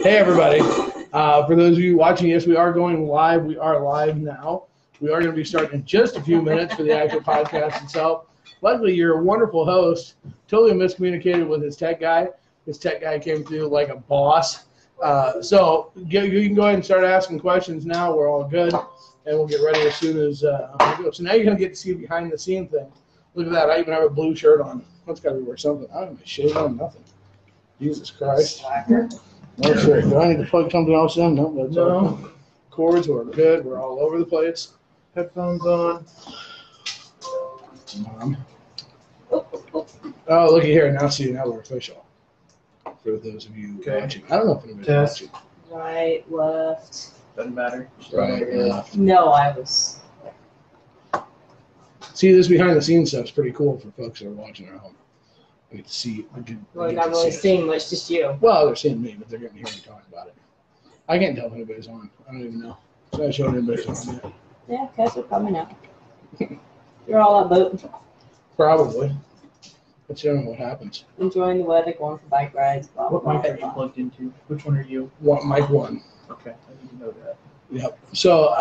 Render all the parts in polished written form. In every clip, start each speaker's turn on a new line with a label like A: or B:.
A: Hey, everybody. For those of you watching, yes, we are going live. We are live now. We are going to be starting in just a few minutes for the actual podcast itself. Luckily, you're a wonderful host. Totally miscommunicated with his tech guy. His tech guy came through like a boss. So you can go ahead and start asking questions now. We're all good. And we'll get ready as soon as we go. So now you're going to get to see behind the scene thing. Look at that. I even have a blue shirt on. That's got to be worth something. I don't have my shade on, nothing. Jesus Christ. That's right. Do I need to plug something else in? No, that's all. Cords are good. We're all over the place.
B: Headphones on.
A: Oh, looky here. Now see, now we're official. For those of you watching. I don't know if anybody's watching.
C: Right, left.
B: Doesn't matter.
A: Right, left.
C: No, I was.
A: See, this behind the scenes stuff's pretty cool for folks that are watching at home. I get to see.
C: Well, they're not really seeing much, just you.
A: Well, they're seeing me, but they're getting to hear me talk about it. I can't tell if anybody's on. I don't even know. So I showed anybody's on yet.
C: Yeah, guys will probably know. You're all about
A: Probably. That's generally what happens.
C: enjoying the weather, going for bike rides, blah, blah,
B: What
C: blah,
B: mic are you
C: blah.
B: plugged into? Which one are you?
A: Mic one.
B: Okay, I need to know that.
A: Yep. So,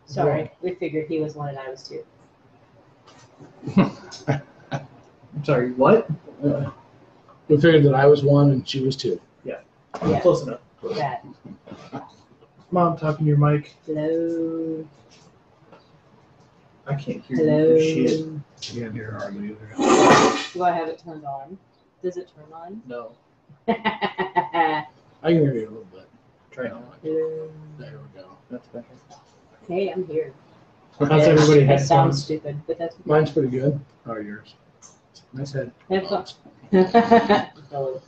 C: Sorry, we figured he was one and I was two.
B: I'm sorry, what?
A: we figured that I was one and she was two.
C: Yeah.
B: Close enough.
C: That.
B: Mom, talking to your mic.
C: Hello.
B: I can't hear
C: Hello.
B: you. Shit.
A: You can't hear hardly either.
C: Do I have it turned on? Does it turn on?
B: No.
A: I can hear you a little bit.
B: Try now.
C: Hello.
A: There we go.
B: That's better.
C: Hey, I'm here.
B: How's everybody
C: That sounds
B: headphones?
C: stupid, but that's okay.
A: Mine's pretty good. How are yours? Nice head.
C: Headphones. Hello.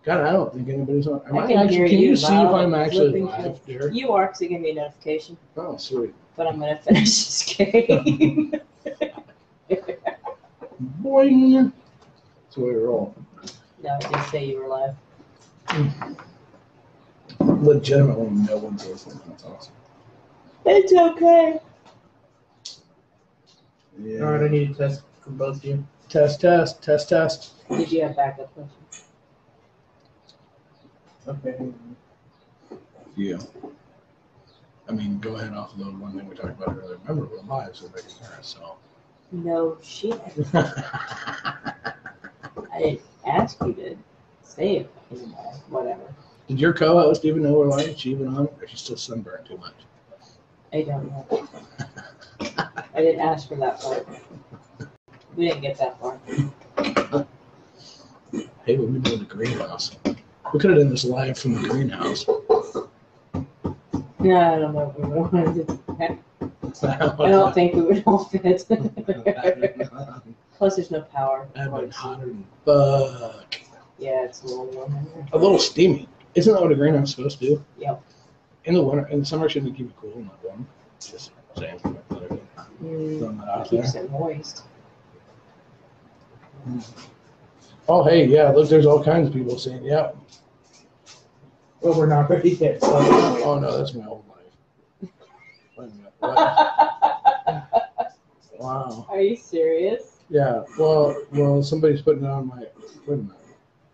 A: God, I don't think anybody's on.
C: I can hear
A: Can
C: you
A: you see if
C: loud,
A: I'm actually
C: flipping
A: live, dear?
C: You are, because it gave me a notification,
A: Oh, sweet.
C: but I'm going to finish this game.
A: Boing. That's the way we roll.
C: No, I did say you were live.
A: Legitimately, no one's listening. That's awesome.
C: It's okay.
A: Yeah.
B: Alright, I need a test from both of you.
A: Test.
C: Did you have backup questions?
B: Okay.
A: Yeah. I mean, go ahead off of the one thing we talked about earlier. Remember, we're live, so they can hear us. So.
C: No shit. I didn't ask you to say it anymore. Whatever.
A: Did your co-host even know we're live? Is she even on? Or is she still sunburned too much?
C: I don't know. I didn't ask for that part. We didn't get that far.
A: Hey, but we did the greenhouse. We could have done this live from the greenhouse.
C: No, I don't know if we wanted to do that. I don't think we would all fit. Plus, there's no power.
A: That'd been hotter than fuck.
C: Yeah, it's a little warm in there.
A: A little steamy. Isn't that what a greenhouse is supposed to do?
C: Yep.
A: In the winter, in the summer, shouldn't it keep it cool, not warm? Just saying. Throwing that out
C: Keeps
A: there.
C: it moist.
A: Oh, hey, yeah, look, there's all kinds of people saying, yep.
B: Well, we're not ready yet. So
A: Oh, no, that's my old life. Wait a minute. What? Wow.
C: Are you serious?
A: Yeah, well, somebody's putting it on my, wait a minute.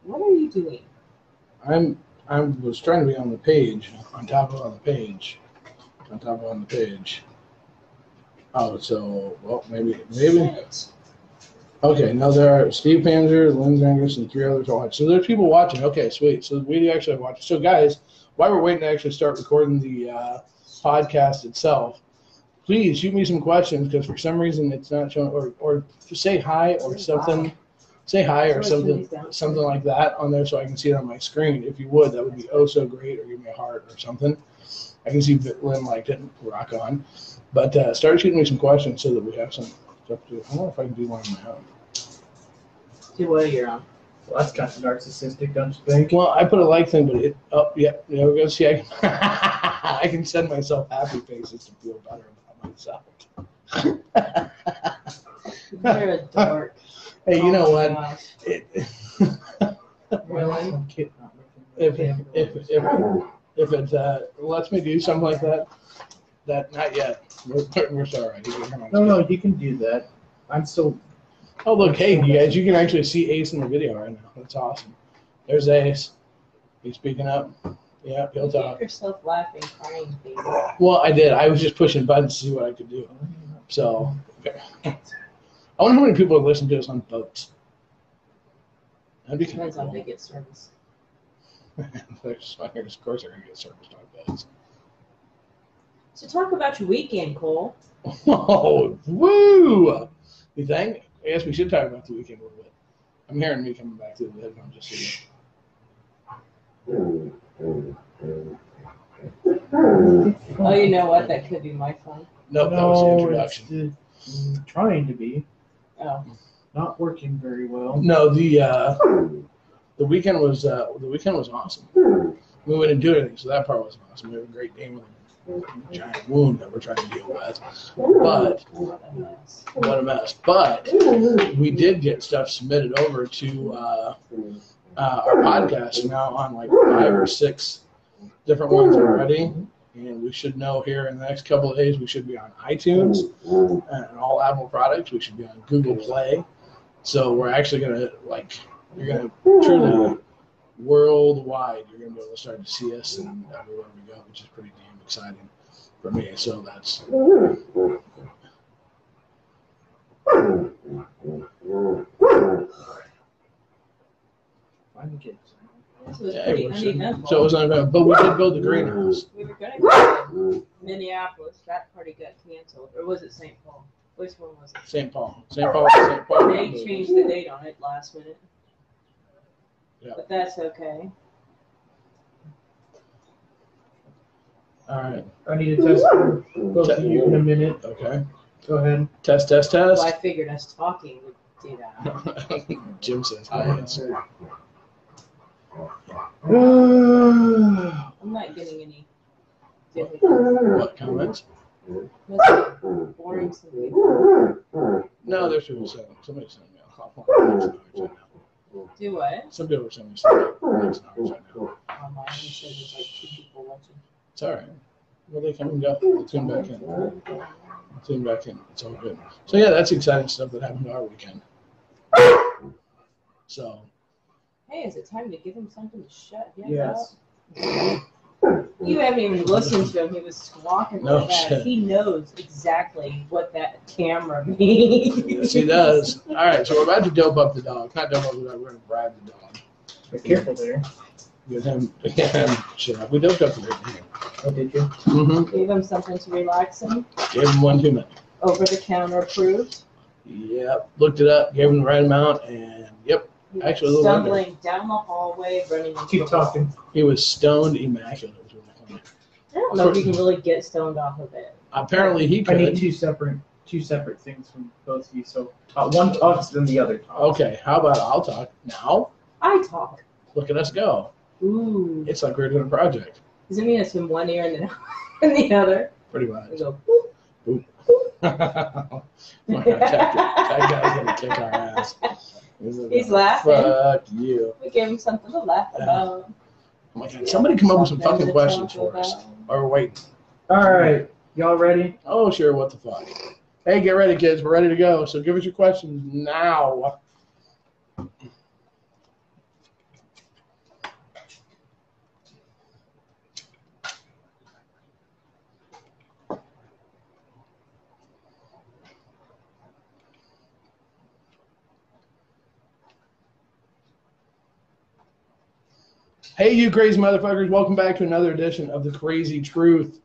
C: What are you doing?
A: I was trying to be on the page, on top of the page. Oh, so, well, maybe.
C: Shit.
A: Okay, now there are Steve Panzer, Lynn Angus, and 3 others watching. So there's people watching. Okay, sweet. So we do actually watch. So guys, while we're waiting to actually start recording the podcast itself, please shoot me some questions because for some reason it's not showing, or just say hi or something. Say hi or something like that on there so I can see it on my screen. If you would, that would be oh so great, or give me a heart or something. I can see Lynn liked it. Rock on. But start shooting me some questions so that we have some stuff to do. I don't know if I can do one on my own.
C: Do what you're on.
B: Well, that's kind of narcissistic, don't you think?
A: Well, I put a like thing, but it. Oh, yeah. There we go. See, I can, I can send myself happy faces to feel better about myself.
C: You're a dork.
A: Hey, you know what?
C: Gosh.
B: Really?
A: If it lets me do something like that, not yet. We're sorry.
B: No, you can do that. I'm still.
A: Oh, look, hey, you guys, you can actually see Ace in the video right now. That's awesome. There's Ace. He's speaking up. Yeah, he'll
C: You
A: talk.
C: make yourself laughing, crying, baby.
A: Well, I did. I was just pushing buttons to see what I could do. So, okay. I wonder how many people listen to us on boats. That'd be kind of
C: Depends on if
A: cool.
C: they get service.
A: Of course, they're going to get service on boats.
C: So talk about your weekend, Cole.
A: Oh, woo! You think? I guess we should talk about the weekend a little bit. I'm hearing me coming back to the headphone just so
C: Oh, you know what? That could be my phone.
A: Nope, that was the introduction.
B: It's trying to be.
C: Oh.
B: Not working very well.
A: No, the weekend was awesome. We didn't do anything, so that part was awesome. We have a great game with a giant wound that we're trying to deal with. But what a mess. But we did get stuff submitted over to our podcast now on like 5 or 6 different ones already. And we should know here in the next couple of days we should be on iTunes and all Apple products. We should be on Google Play. So we're actually gonna you're gonna truly worldwide. You're gonna be able to start to see us and everywhere we go, which is pretty damn exciting for me. So that's.
B: Finally get
C: This was
A: Yeah,
C: pretty
A: it was,
C: uneventful.
A: so it was uneventful, but we did build the greenhouse.
C: We were going to go to Minneapolis. That party got canceled. Or was it St. Paul? Which one was it?
A: St. Paul. St. Paul.
C: They changed the date on it last minute.
A: Yeah.
C: But that's okay.
A: All right.
B: I need to test both of you in a minute.
A: Okay.
B: Go ahead.
A: Test.
C: Well, I figured us talking would do that.
A: Jim says hi, answer.
C: I'm not getting any.
A: What comments?
C: Must be boring some people.
A: No, there's people saying somebody sent me a
C: Do what?
A: Some people are sending me some right now.
C: On mine, he said there's like 2 people watching.
A: It's all right. Well, they come and go. We'll tune back in. Tune back in. It's all good. So yeah, that's exciting stuff that happened our weekend. So.
C: Hey, is it time to give him something to shut him
B: Yes.
C: up? You haven't even listened to him. He was squawking
A: No
C: like that.
A: shit.
C: He knows exactly what that camera means.
A: Yes, he does. All right, so we're about to dope up the dog. Not dope up the dog. We're going to bribe the dog.
B: Be careful there.
A: Get him. Shut up. We doped up the dog.
B: Oh, did you?
A: Mm-hmm.
C: Gave him something to relax him.
A: Gave him 1 too many.
C: Over the counter approved.
A: Yep. Looked it up. Gave him the right amount, and yep.
C: He was
A: Actually, a little under.
C: stumbling down the hallway, running into
B: Keep
C: the
B: talking.
A: He was stoned immaculate. Was really funny.
C: I don't know if you can really get stoned off of it.
A: Apparently, he
B: I need
A: could.
B: two separate things from both of you. So one talks, then the other talks.
A: Okay, how about I'll talk now?
C: I talk.
A: Look at us go.
C: Ooh.
A: It's like we're doing a project.
C: Does it mean it's in one ear and then in the other?
A: Pretty
C: We
A: much.
C: go,
A: That guy's gonna kick our ass.
C: He's laughing.
A: Fuck you.
C: We gave him something to laugh about.
A: Oh my God, somebody come up with some fucking questions for us. Or we're waiting.
B: All right. Y'all ready?
A: Oh, sure, what the fuck. Hey, get ready, kids. We're ready to go. So give us your questions now. Hey, you crazy motherfuckers. Welcome back to another edition of the Krazy Truth.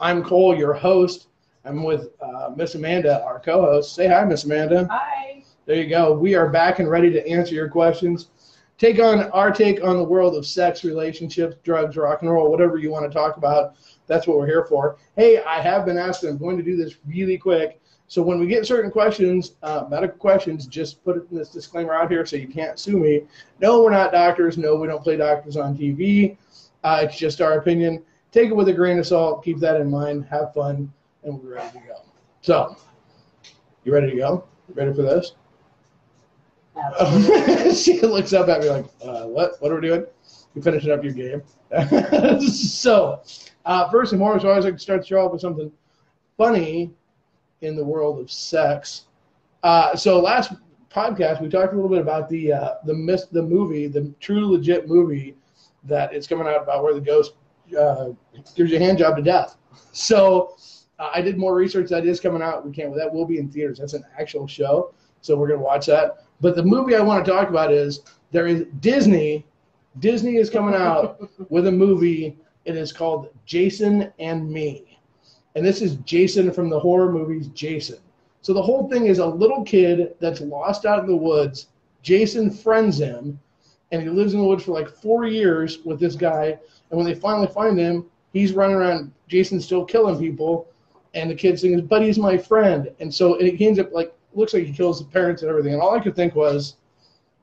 A: I'm Cole, your host. I'm with Miss Amanda, our co-host. Say hi, Miss Amanda.
C: Hi.
A: There you go. We are back and ready to answer your questions. Take on our take on the world of sex, relationships, drugs, rock and roll, whatever you want to talk about. That's what we're here for. Hey, I have been asked, and I'm going to do this really quick. So when we get certain questions, medical questions, just put this disclaimer out here so you can't sue me. No, we're not doctors. No, we don't play doctors on TV. It's just our opinion. Take it with a grain of salt. Keep that in mind. Have fun, and we're ready to go. So, you ready to go? Ready for this?
C: Absolutely.
A: She looks up at me like, what? What are we doing? You finishing up your game. So, first and foremost, I always like to start the show off with something funny in the world of sex. So last podcast, we talked a little bit about the movie, the true legit movie, that it's coming out about where the ghost gives you a hand job to death. So I did more research. That is coming out. That will be in theaters. That's an actual show. So we're going to watch that. But the movie I want to talk about is Disney. Disney is coming out with a movie. It is called Jason and Me. And this is Jason from the horror movies Jason. So the whole thing is a little kid that's lost out in the woods. Jason friends him, and he lives in the woods for like 4 years with this guy. And when they finally find him, he's running around. Jason's still killing people. And the kid sings, "But he's my friend." And so he ends up like, looks like he kills the parents and everything. And all I could think was,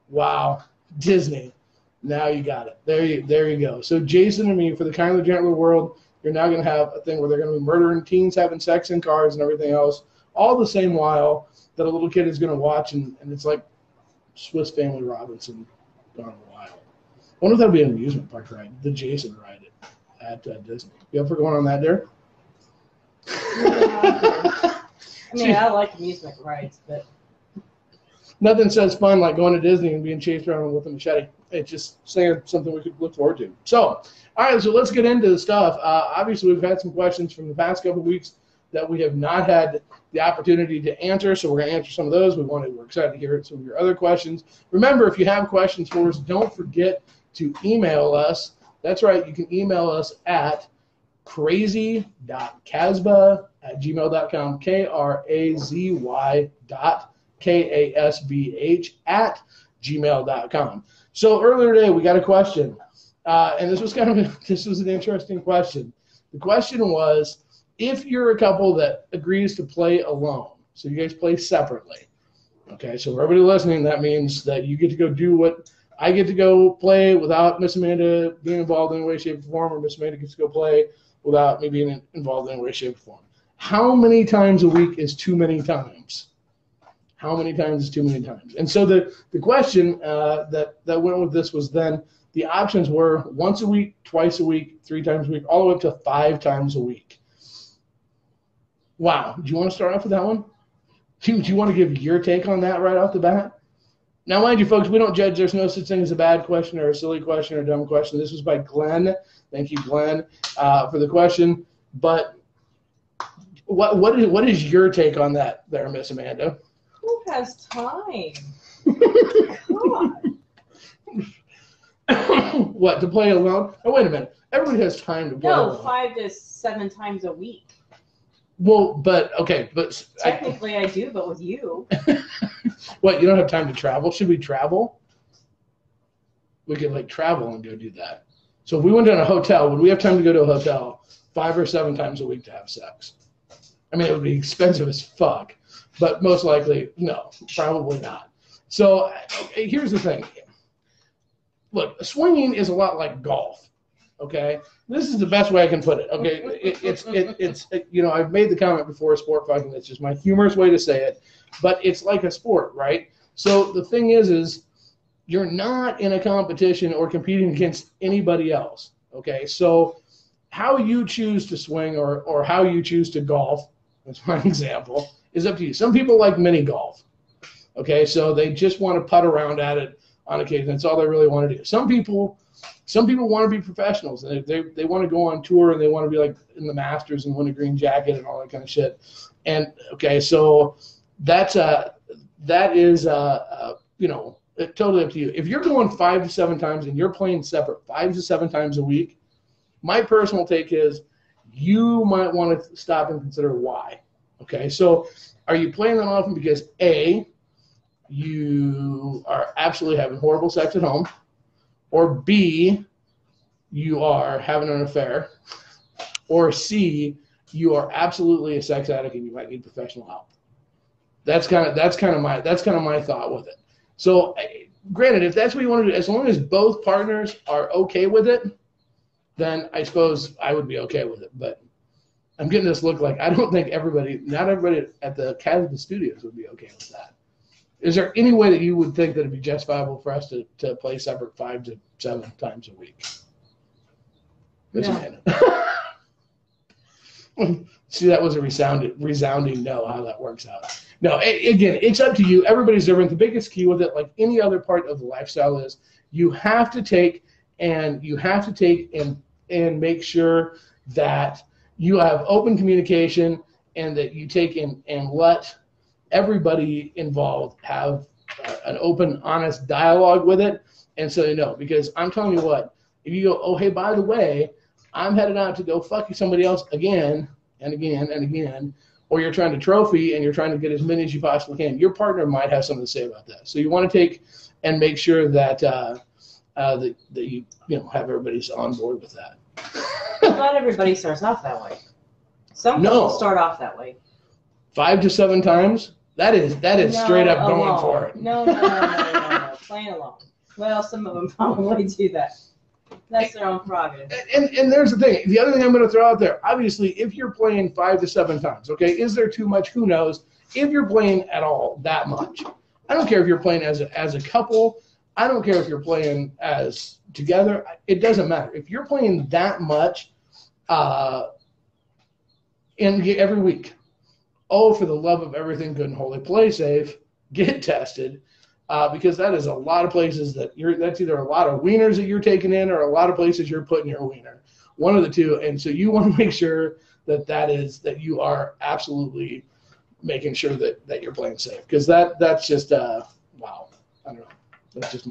A: wow, Disney. Now you got it. There you go. So Jason and Me, for the kindly gentler world, you're now going to have a thing where they're going to be murdering teens, having sex in cars and everything else, all the same while that a little kid is going to watch, and it's like Swiss Family Robinson gone wild. I wonder if that would be an amusement park ride, the Jason ride at Disney. You ever going on that, Derek?
C: I mean, I like amusement rides, but
A: nothing says fun like going to Disney and being chased around with a machete. It's just saying something we could look forward to. So, all right, so let's get into the stuff. Obviously, we've had some questions from the past couple of weeks that we have not had the opportunity to answer, so we're going to answer some of those. We're excited to hear some of your other questions. Remember, if you have questions for us, don't forget to email us. That's right, you can email us at krazy.kasbah@gmail.com, KRAZY.KASBH@gmail.com. So earlier today, we got a question, and this was an interesting question. The question was, if you're a couple that agrees to play alone, so you guys play separately, okay, so for everybody listening, that means that you get to go do what I get to go play without Miss Amanda being involved in any way, shape, or form, or Miss Amanda gets to go play without me being involved in any way, shape, or form. How many times a week is too many times? How many times is too many times? And so the question that went with this was then the options were once a week, twice a week, 3 times a week, all the way up to 5 times a week. Wow. Do you want to start off with that one? Do you want to give your take on that right off the bat? Now, mind you, folks, we don't judge. There's no such thing as a bad question or a silly question or a dumb question. This was by Glenn. Thank you, Glenn, for the question. But what is your take on that there, Miss Amanda?
C: who has time? God.
A: What, to play alone? Oh, wait a minute. Everybody has time to play alone.
C: No, 5 to 7 times a week.
A: Well, but
C: Technically I do, but with you.
A: What, you don't have time to travel? Should we travel? We could travel and go do that. So if we went to a hotel, would we have time to go to a hotel 5 or 7 times a week to have sex? I mean, it would be expensive as fuck, but most likely, no, probably not. So here's the thing. Look, swinging is a lot like golf. Okay, this is the best way I can put it. Okay, it's I've made the comment before, sport fucking. It's just my humorous way to say it, but it's like a sport, right? So the thing is you're not in a competition or competing against anybody else. Okay, so how you choose to swing or how you choose to golf, that's one example, is up to you. Some people like mini golf. Okay, so they just want to putt around at it on occasion. That's all they really want to do. Some people want to be professionals. They want to go on tour and they want to be like in the Masters and win a green jacket and all that kind of shit. And okay, so that is totally up to you. If you're going 5 to 7 times and you're playing separate 5 to 7 times a week, my personal take is you might want to stop and consider why. Okay, so are you playing that often because A, you are absolutely having horrible sex at home, or B, you are having an affair, or C, you are absolutely a sex addict and you might need professional help? That's kind of my thought with it. So, granted, if that's what you want to do, as long as both partners are okay with it, then I suppose I would be okay with it. But I'm getting this look like I don't think not everybody at the Casbah Studios would be okay with that. Is there any way that you would think that it'd be justifiable for us to play separate 5 to 7 times a week? Miss Amanda. See, that was a resounding no, how that works out. No, again, it's up to you. Everybody's different. The biggest key with it, like any other part of the lifestyle, is you have to take and you have to take and make sure that you have open communication and that you take and let everybody involved have an open, honest dialogue with it. And so because I'm telling you what, if you go, oh, hey, by the way, I'm headed out to go fuck somebody else again and again and again, or you're trying to trophy and you're trying to get as many as you possibly can, your partner might have something to say about that. So you want to take and make sure that that you have everybody's on board with that.
C: Not everybody starts off that way. Some people start off that way. 5 to 7
A: times? That is straight up
C: alone.
A: Going for it.
C: No. Playing alone. Well, some of them probably do that. That's their own prerogative.
A: And there's the thing. The other thing I'm going to throw out there, obviously, if you're playing 5 to 7 times, okay, is there too much? Who knows? If you're playing at all that much, I don't care if you're playing as a couple. I don't care if you're playing as together. It doesn't matter. If you're playing that much every week, oh, for the love of everything good and holy, play safe, get tested. Because that is a lot of places that's either a lot of wieners that you're taking in or a lot of places you're putting your wiener. One of the two. And so you want to make sure that you are absolutely making sure that you're playing safe. Because that's just wow. I don't know. That's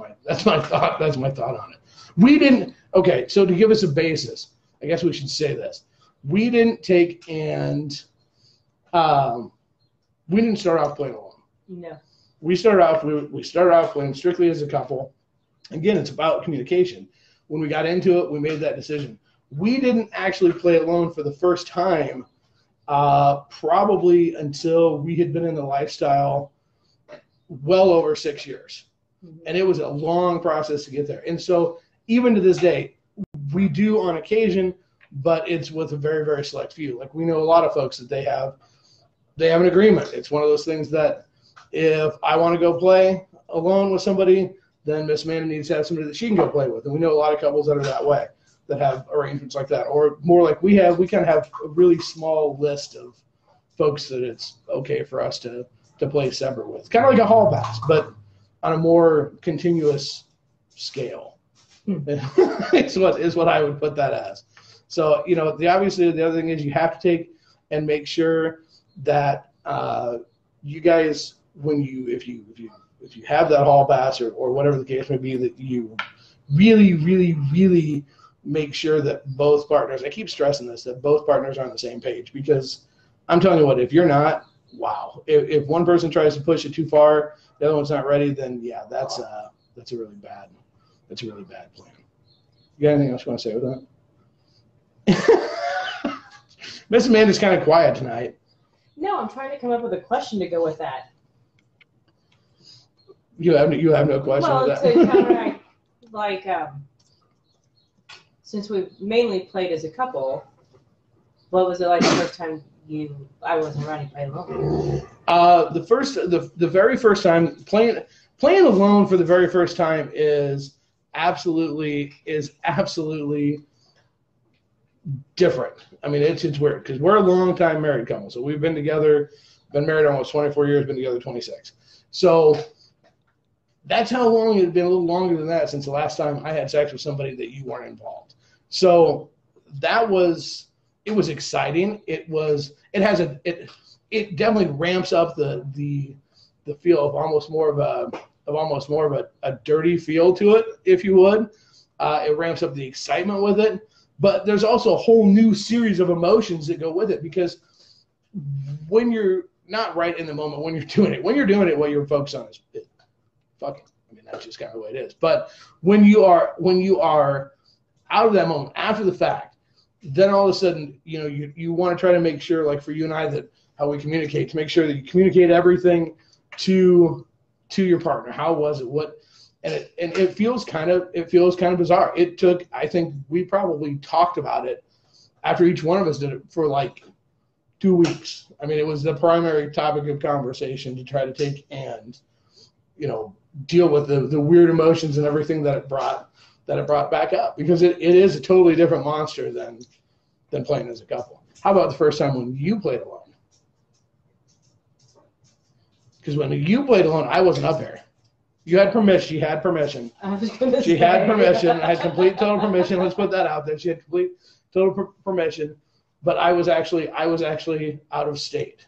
A: my thought. That's my thought on it. Okay, so to give us a basis, I guess we should say this. We didn't take and we didn't start off playing alone.
C: No.
A: We started off playing strictly as a couple. Again, it's about communication. When we got into it, we made that decision. We didn't actually play alone for the first time probably until we had been in the lifestyle well over 6 years. Mm-hmm. And it was a long process to get there. And so even to this day, we do on occasion, but it's with a very, very select few. Like we know a lot of folks that they have an agreement. It's one of those things that if I want to go play alone with somebody, then Miss Amanda needs to have somebody that she can go play with. And we know a lot of couples that are that way, that have arrangements like that. Or more like we kind of have a really small list of folks that it's okay for us to play separate with. Kind of like a hall pass, but on a more continuous scale. is what I would put that as. So, obviously the other thing is you have to take and make sure that you guys, if you have that hall pass or whatever the case may be, that you really, really, really make sure that both partners, I keep stressing this, that both partners are on the same page, because I'm telling you what, if you're not, wow, if one person tries to push it too far, the other one's not ready, then yeah, that's a really bad plan. You got anything else you want to say with that? Miss Amanda's kind of quiet tonight.
C: No, I'm trying to come up with a question to go with that.
A: You have no question with that?
C: Well, to counteract, like, since we mainly played as a couple, what was it like the first time I wasn't ready to play alone?
A: The very first time playing alone for the very first time is absolutely different. I mean, it's weird because we're a long-time married couple. So we've been married almost 24 years, been together 26. So that's how long it had been, a little longer than that since the last time I had sex with somebody that you weren't involved. So it was exciting. It definitely ramps up the feel of almost more of a dirty feel to it, if you would. It ramps up the excitement with it. But there's also a whole new series of emotions that go with it, because when you're not right in the moment, when you're doing it, what you're focused on is fucking. I mean, that's just kind of the way it is. But when you are out of that moment, after the fact, then all of a sudden, you want to try to make sure, like for you and I, that how we communicate, to make sure that you communicate everything to your partner. How was it? What? And it feels kind of bizarre. It took, I think we probably talked about it after each one of us did it for like 2 weeks. I mean, it was the primary topic of conversation to try to take and, deal with the weird emotions and everything that it brought back up, because it is a totally different monster than playing as a couple. How about the first time when you played alone? Because when you played alone, I wasn't up here. You had permission. She had permission.
C: I was gonna
A: She
C: say.
A: had permission. I had complete total permission. Let's put that out there. She had complete total permission. But I was actually out of state.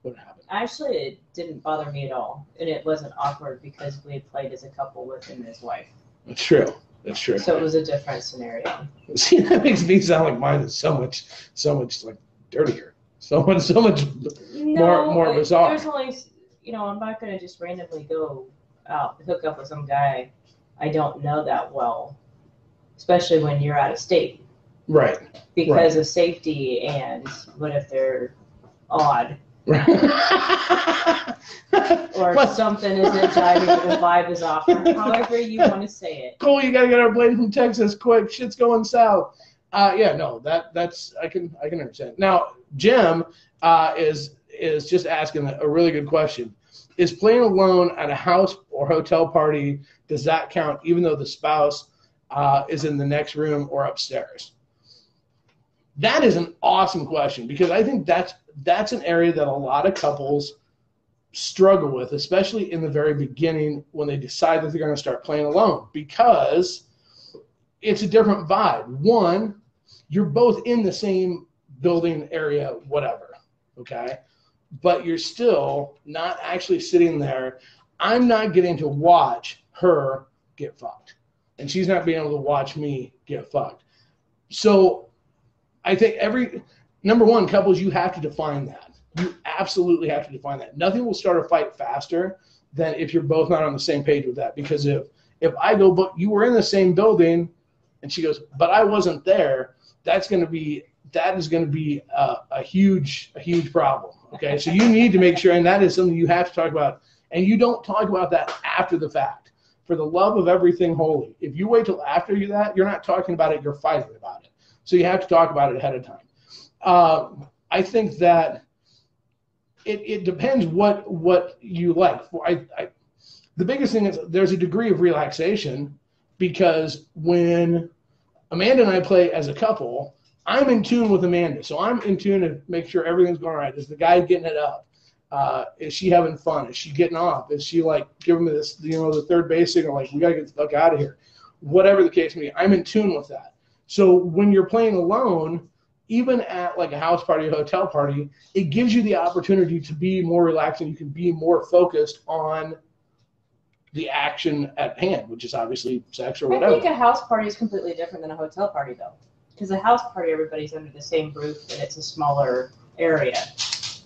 A: What happened?
C: Actually, it didn't bother me at all, and it wasn't awkward because we had played as a couple with him and his wife.
A: It's true. It's true.
C: So it was a different scenario.
A: See, that makes me sound like mine is so much like dirtier. So much more bizarre.
C: There's only, I'm not going to just randomly go out and hook up with some guy I don't know that well, especially when you're out of state.
A: Right.
C: Because of safety and what if they're odd.
A: Right.
C: Or
A: What?
C: something isn't jiving, the vibe is off, or however you want to say it.
A: Cole, you gotta get our blade from Texas quick. Shit's going south. That's I can understand. Now, Jim is just asking a really good question. Is playing alone at a house or hotel party, does that count even though the spouse is in the next room or upstairs? That is an awesome question because I think that's an area that a lot of couples struggle with, especially in the very beginning when they decide that they're going to start playing alone, because it's a different vibe. One, you're both in the same building area, whatever, okay? But you're still not actually sitting there. I'm not getting to watch her get fucked, and she's not being able to watch me get fucked. So I think number one, couples, you have to define that. You absolutely have to define that. Nothing will start a fight faster than if you're both not on the same page with that. Because if I go, but you were in the same building, and she goes, but I wasn't there, that is going to be a huge problem. Okay, so you need to make sure, and that is something you have to talk about. And you don't talk about that after the fact. For the love of everything holy, if you wait till after that, you're not talking about it, you're fighting about it. So you have to talk about it ahead of time. I think that it depends what you like. The biggest thing is there's a degree of relaxation because when Amanda and I play as a couple, I'm in tune with Amanda. So I'm in tune to make sure everything's going right. Is the guy getting it up? Is she having fun? Is she getting off? Is she like giving me this, the third base signal, like we got to get the fuck out of here? Whatever the case may be, I'm in tune with that. So when you're playing alone, even at like a house party, a hotel party, it gives you the opportunity to be more relaxed and you can be more focused on the action at hand, which is obviously sex or whatever.
C: I think a house party is completely different than a hotel party, though. Because a house party, everybody's under the same roof and it's a smaller area.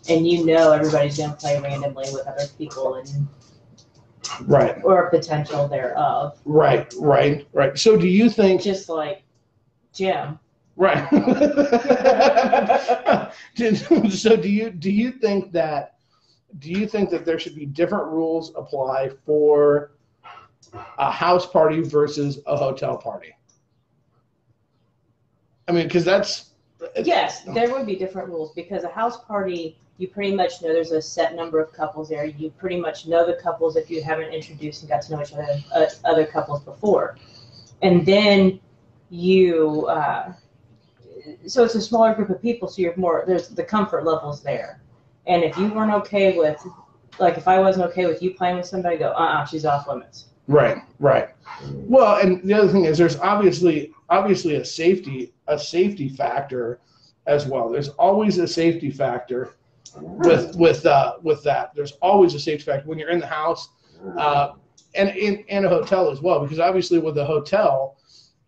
C: And everybody's going to play randomly with other people and
A: right, or
C: potential thereof.
A: Right. So do you think...
C: Just like Jim.
A: Right. So do you think that there should be different rules apply for a house party versus a hotel party? I mean, because that's...
C: Yes, there would be different rules because a house party, you pretty much know there's a set number of couples there. You pretty much know the couples if you haven't introduced and got to know each other couples before. And then you... so it's a smaller group of people, so there's the comfort levels there. And if you weren't okay with, like if I wasn't okay with you playing with somebody, go, she's off limits.
A: Right. Well, and the other thing is there's obviously a safety factor as well. There's always a safety factor with that. There's always a safety factor when you're in the house and in a hotel as well, because obviously with a hotel,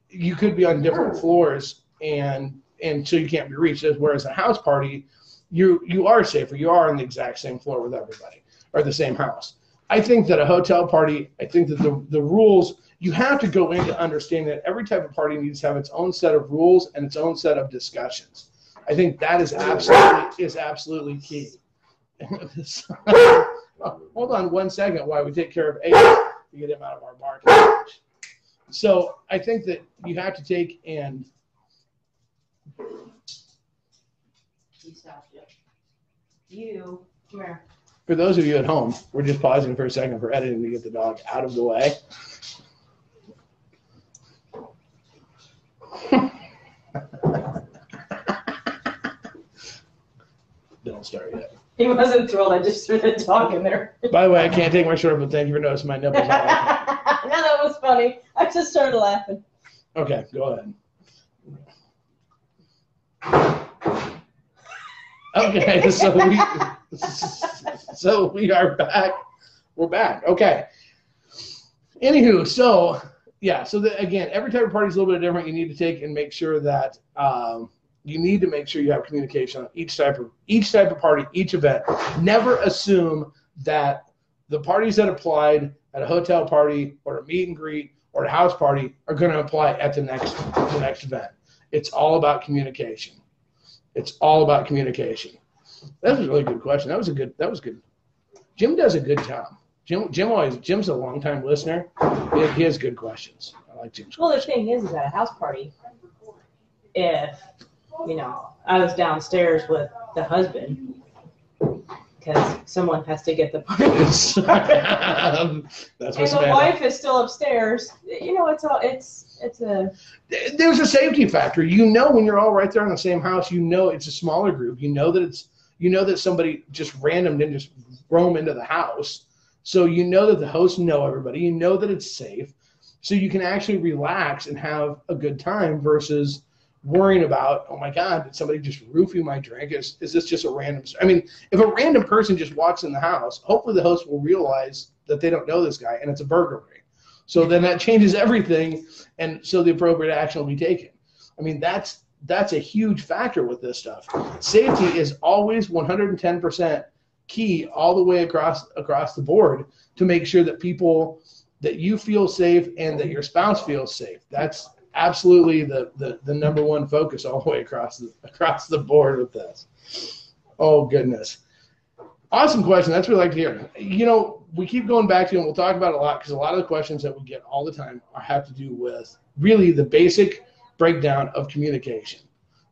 A: you could be on different floors and so you can't be reached. Whereas a house party, you are safer. You are on the exact same floor with everybody or the same house. I think that a hotel party, I think that the rules, you have to go into understanding that every type of party needs to have its own set of rules and its own set of discussions. I think that is absolutely key. Hold on 1 second while we take care of Ace to get him out of our market. So I think that you have to take and...
C: He stopped you. Come here.
A: For those of you at home, we're just pausing for a second for editing to get the dog out of the way. Don't start yet.
C: He wasn't thrilled. I just threw the dog in there.
A: By the way, I can't take my shirt off, but thank you for noticing my nipples.
C: No, that was funny. I just started laughing.
A: Okay, go ahead. Okay, so we are back. We're back. Okay. Anywho, so yeah, again, every type of party is a little bit different. You need to take and make sure that you have communication on each type of party, each event. Never assume that the parties that applied at a hotel party or a meet and greet or a house party are going to apply at the next event. It's all about communication. It's all about communication. That was a really good question. That was good. Jim does a good job. Jim's a long-time listener. He has good questions. I like Jim's
C: Well,
A: questions.
C: the thing is at a house party, if, I was downstairs with the husband, because someone has to get the party started.
A: That's
C: And the wife is still upstairs. It's a.
A: There's a safety factor. When you're all right there in the same house, it's a smaller group. That somebody just random didn't just roam into the house. So that the hosts know everybody. That it's safe. So you can actually relax and have a good time versus worrying about, oh my God, did somebody just roofie my drink? Is this just a random? I mean, if a random person just walks in the house, hopefully the host will realize that they don't know this guy and it's a burglary. So then that changes everything, and so the appropriate action will be taken. I mean, that's a huge factor with this stuff. Safety is always 110% key all the way across the board to make sure that you feel safe and that your spouse feels safe. That's absolutely the number one focus all the way across the board with this. Oh, goodness. Awesome question. That's what we like to hear. We keep going back to it, and we'll talk about it a lot because a lot of the questions that we get all the time have to do with really the basic breakdown of communication.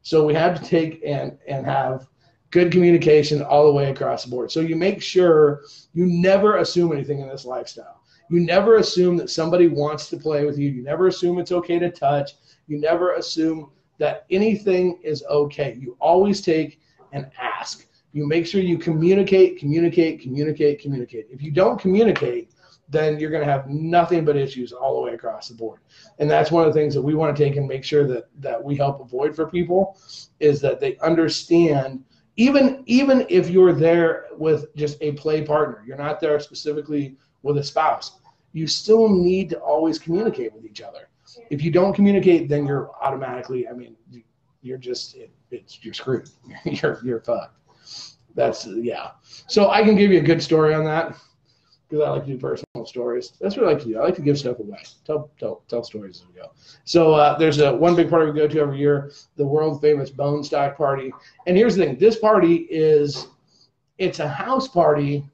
A: So we have to take and have good communication all the way across the board. So you make sure you never assume anything in this lifestyle. You never assume that somebody wants to play with you. You never assume it's okay to touch. You never assume that anything is okay. You always take and ask. You make sure you communicate. If you don't communicate, then you're going to have nothing but issues all the way across the board. And that's one of the things that we want to take and make sure that we help avoid for people is that they understand, even if you're there with just a play partner, you're not there specifically with a spouse, you still need to always communicate with each other. If you don't communicate, then you're automatically, you're screwed. You're fucked. Yeah. So I can give you a good story on that because I like to do personal stories. That's what I like to do. I like to give stuff away. Tell stories as we go. So there's one big party we go to every year, the world famous bone stock party. And here's the thing. This party it's a house party,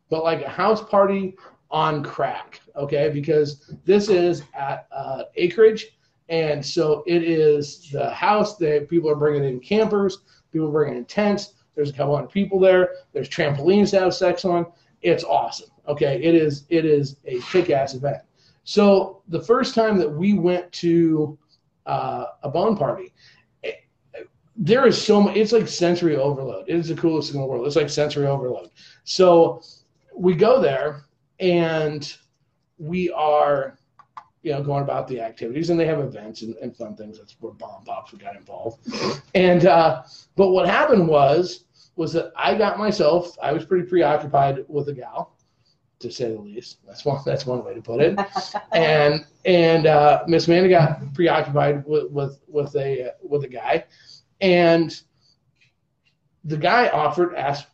A: but like a house party on crack, okay? Because this is at acreage, and so it is the house that people are bringing in campers, people are bringing in tents. There's a couple hundred people there. There's trampolines to have sex on. It's awesome, okay? It is a kick-ass event. So the first time that we went to a bone party, there is so much. It's like sensory overload. It is the coolest thing in the world. It's like sensory overload. So we go there, and we are, going about the activities, and they have events and fun things. That's where bomb pops got involved. And but what happened was that I was pretty preoccupied with a gal, to say the least. That's one way to put it. And Miss Amanda got preoccupied with a guy, and the guy asked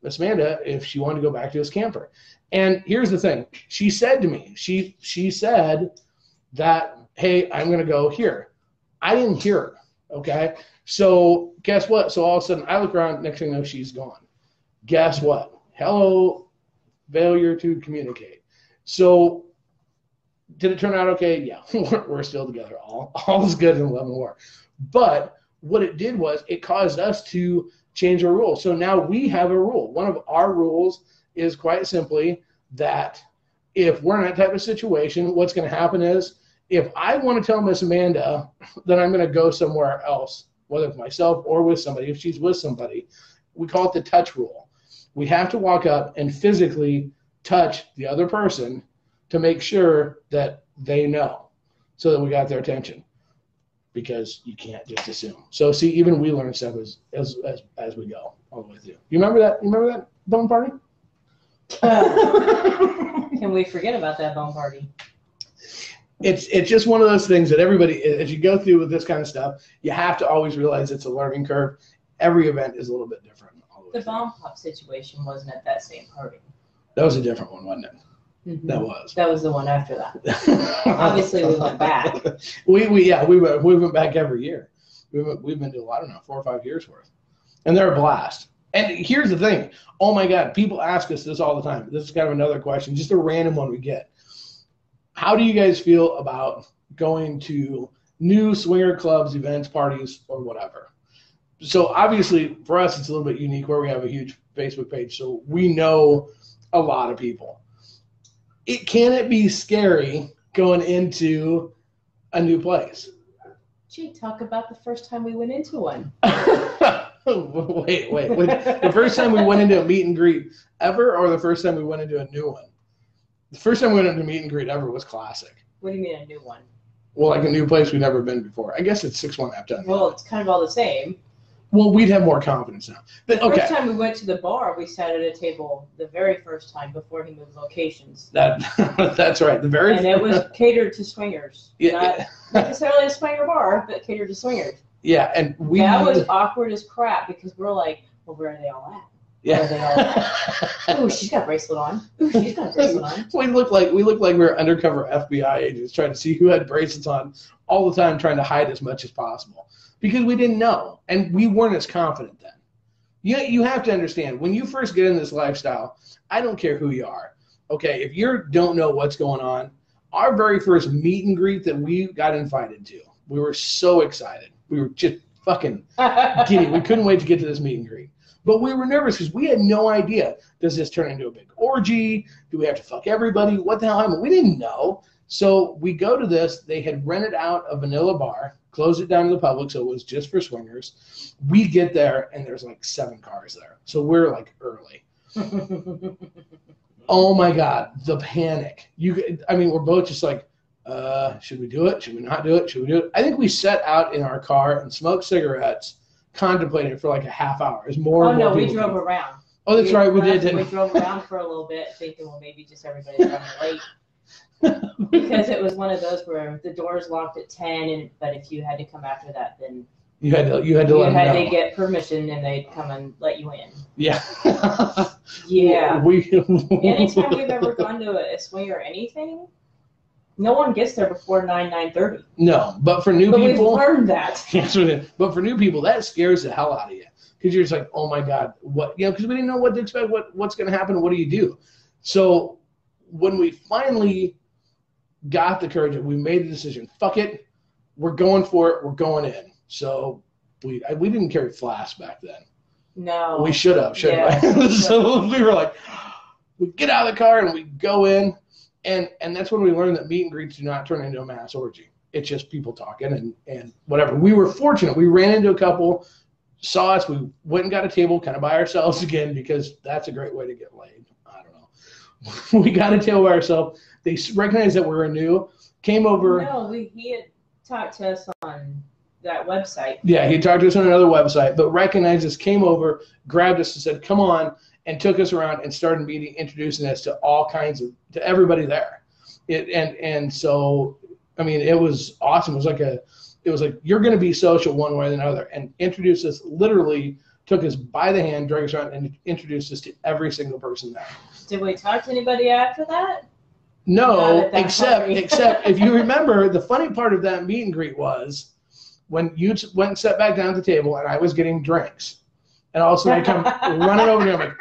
A: Miss Amanda if she wanted to go back to his camper. And here's the thing. She said to me, she said that, hey, I'm going to go here. I didn't hear her, okay? So guess what? So all of a sudden, I look around, next thing I know, she's gone. Guess what? Hello, failure to communicate. So did it turn out okay? Yeah, we're still together. All is good in love and war. But what it did was it caused us to change our rules. So now we have a rule. One of our rules is quite simply that if we're in that type of situation, what's going to happen is if I want to tell Miss Amanda that I'm going to go somewhere else, whether it's myself or with somebody, if she's with somebody, we call it the touch rule. We have to walk up and physically touch the other person to make sure that they know, so that we got their attention, because you can't just assume. So see, even we learn stuff as we go all the way through. You remember that? You remember that bone party?
C: Can we forget about that bone party?
A: It's just one of those things that everybody, as you go through with this kind of stuff, you have to always realize it's a learning curve. Every event is a little bit different.
C: The bomb pop situation wasn't at that same party.
A: That was a different one, wasn't it?
C: Mm-hmm.
A: That was.
C: That was the one after that. Obviously, we went back.
A: We went back every year. We've been to, I don't know, 4 or 5 years worth, and they're a blast. And here's the thing. Oh my God, people ask us this all the time. This is kind of another question, just a random one we get. How do you guys feel about going to new swinger clubs, events, parties, or whatever? So obviously for us, it's a little bit unique where we have a huge Facebook page, so we know a lot of people. Can it be scary going into a new place?
C: Gee, talk about the first time we went into one.
A: Wait. The first time we went into a meet and greet ever, or the first time we went into a new one? The first time we went into a meet and greet ever was classic.
C: What do you mean a new one?
A: Well, like a new place we've never been before. I guess it's 6-1 half done.
C: Well, it's kind of all the same.
A: Well, we'd have more confidence now. But,
C: The
A: okay.
C: first time we went to the bar, we sat at a table the very first time before he moved locations.
A: That's right.
C: And it was catered to swingers.
A: Yeah.
C: Not necessarily a swinger bar, but catered to swingers.
A: Yeah, and
C: that was awkward as crap because we're like, well, where are they all at?
A: Yeah.
C: Oh, she's got a bracelet on. Ooh, she's got a bracelet on.
A: We look like we were undercover FBI agents trying to see who had bracelets on all the time, trying to hide as much as possible because we didn't know and we weren't as confident then. You have to understand, when you first get in this lifestyle, I don't care who you are. Okay, if you don't know what's going on, our very first meet and greet that we got invited to, we were so excited. We were just fucking giddy. We couldn't wait to get to this meet and greet. But we were nervous because we had no idea. Does this turn into a big orgy? Do we have to fuck everybody? What the hell happened? We didn't know. So we go to this. They had rented out a vanilla bar, closed it down to the public, so it was just for swingers. We get there, and there's like 7 cars there. So we're like early. Oh, my God, the panic. We're both just like, should we do it? Should we not do it? Should we do it? I think we sat out in our car and smoked cigarettes, contemplating it for like a half hour. It was more.
C: Oh no, we drove around.
A: Oh, that's right, we did.
C: We drove around for a little bit, thinking, well, maybe just everybody's running late. Because it was one of those where the doors locked at 10, but if you had to come after that, then
A: you had to let them know.
C: to get permission, and they'd come and let you in.
A: Yeah.
C: Yeah.
A: Anytime
C: we've ever gone to a swing or anything, no one gets there before 9:30.
A: No, but for new people,
C: we've learned that.
A: Yes, we did. But for new people, that scares the hell out of you because you're just like, oh my God, what? Because we didn't know what to expect. What's going to happen? What do you do? So when we finally got the courage, we made the decision. Fuck it, we're going for it. We're going in. So we didn't carry flasks back then.
C: No,
A: we should have. So we were like, we get out of the car and we go in. And that's when we learned that meet and greets do not turn into a mass orgy. It's just people talking and whatever. We were fortunate. We ran into a couple, saw us. We went and got a table kind of by ourselves again because that's a great way to get laid. I don't know. We got a table by ourselves. They recognized that we were new, came over.
C: No, he had talked to us on that website.
A: Yeah, he talked to us on another website, but recognized us, came over, grabbed us and said, come on. And took us around and started introducing us to all kinds to everybody there. So, I mean, it was awesome. It was like, you're going to be social one way or another, and introduced us, literally took us by the hand, dragged us around, and introduced us to every single person there.
C: Did we talk to anybody after that?
A: No, except if you remember, the funny part of that meet and greet was when you went and sat back down at the table and I was getting drinks. And all of a sudden I come running over here. I'm like,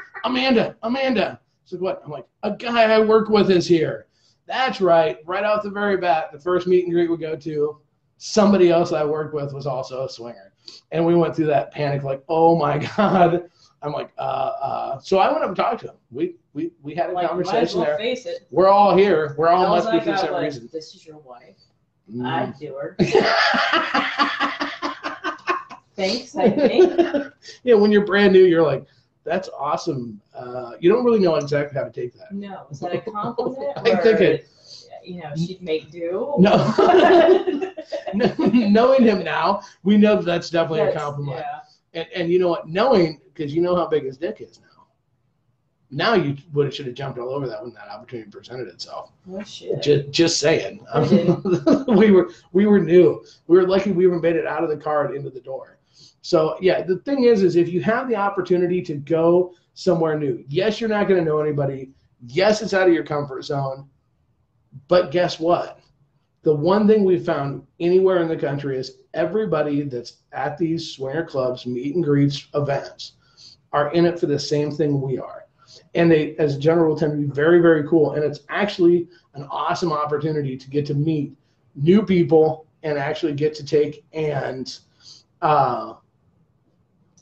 A: Amanda. She's like, what? I'm like, a guy I work with is here. That's right. Right off the very bat, the first meet and greet we go to, somebody else I worked with was also a swinger. And we went through that panic like, oh, my God. I'm like, So I went up and talked to him. We had a conversation there.
C: Face it.
A: We're all here. We're all must be for the same reason.
C: This is your wife. I'd do her. Thanks, I think.
A: Yeah, when you're brand new, you're like, That's awesome. You don't really know exactly how to take that.
C: No, is that a compliment?
A: I think it.
C: She'd make do.
A: No. Knowing him now, we know that's definitely a compliment.
C: Yeah.
A: And you know what? Knowing, because you know how big his dick is now. Now you should have jumped all over that when that opportunity presented itself.
C: Oh shit.
A: Just saying. We were new. We were lucky we even made it out of the car and into the door. So yeah, the thing is if you have the opportunity to go somewhere new, yes, you're not going to know anybody. Yes, it's out of your comfort zone. But guess what? The one thing we've found anywhere in the country is everybody that's at these swinger clubs, meet and greets, events, are in it for the same thing we are. And they, as a general rule, tend to be very, very cool. And it's actually an awesome opportunity to get to meet new people and actually get to take and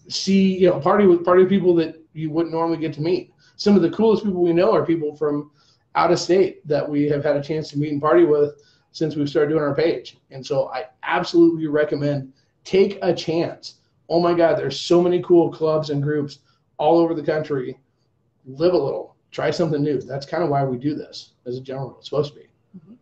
A: see, party with people that you wouldn't normally get to meet. Some of the coolest people we know are people from out of state that we have had a chance to meet and party with since we've started doing our page. And so I absolutely recommend take a chance. Oh my God, there's so many cool clubs and groups all over the country. Live a little, try something new. That's kind of why we do this as a general rule. It's supposed to be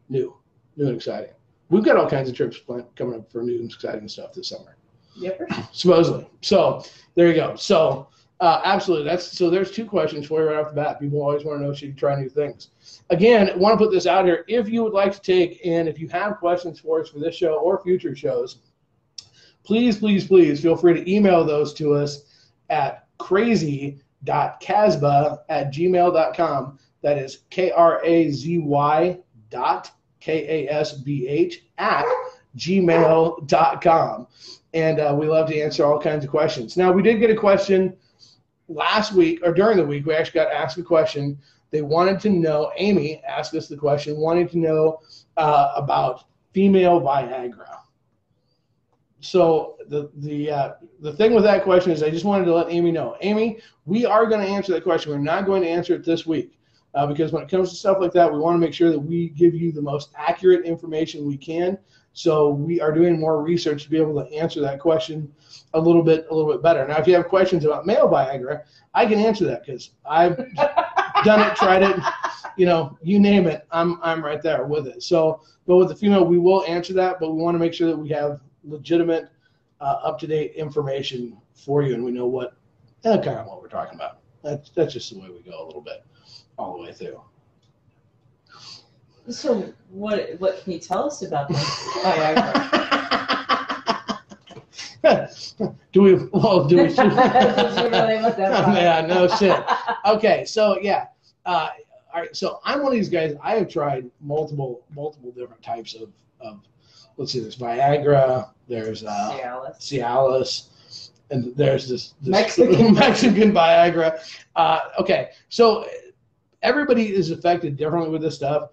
A: new and exciting. We've got all kinds of trips planned coming up for new and exciting stuff this summer.
C: Yep.
A: Supposedly. So there you go. So absolutely. So there's two questions for you right off the bat. People always want to know, should you try new things? Again, I want to put this out here. If you would like to take, and if you have questions for us for this show or future shows, please, please, please feel free to email those to us at krazy.kasbah@gmail.com. That is KRAZY.KASBH@gmail.com. And we love to answer all kinds of questions. Now, we did get a question last week, or during the week, we actually got asked a question. They wanted to know, Amy asked us the question, wanting to know about female Viagra. So the thing with that question is I just wanted to let Amy know. Amy, we are going to answer that question. We're not going to answer it this week because when it comes to stuff like that, we want to make sure that we give you the most accurate information we can. So we are doing more research to be able to answer that question a little bit better. Now, if you have questions about male Viagra, I can answer that because I've done it, tried it, you name it, I'm right there with it. So, but with the female, we will answer that, but we want to make sure that we have legitimate, up-to-date information for you, and we know kind of what we're talking about. That's just the way we go a little bit, all the way through.
C: So what can you tell us about this Viagra?
A: Do we?
C: Did you really let that far?
A: Yeah, no shit. Okay, so yeah. All right, so I'm one of these guys. I have tried multiple different types of let's see, there's Viagra, there's Cialis, and there's this Mexican Viagra. Okay, so everybody is affected differently with this stuff,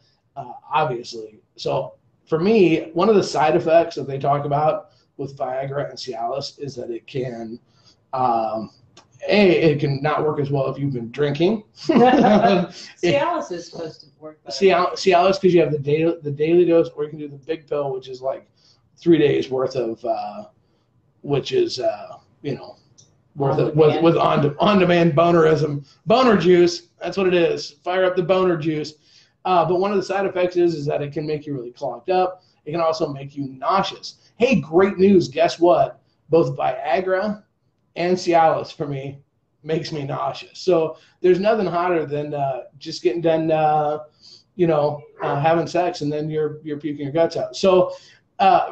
A: obviously. So for me, one of the side effects that they talk about with Viagra and Cialis is that it can, it can not work as well if you've been drinking.
C: Cialis is supposed to work better.
A: Cialis because you have the daily dose, or you can do the big pill, which is like 3 days worth of, which is worth of, with on-demand boner juice. That's what it is. Fire up the boner juice. But one of the side effects is that it can make you really clogged up. It can also make you nauseous. Hey, great news! Guess what? Both Viagra and Cialis for me makes me nauseous. So there's nothing hotter than just getting done, having sex and then you're puking your guts out. So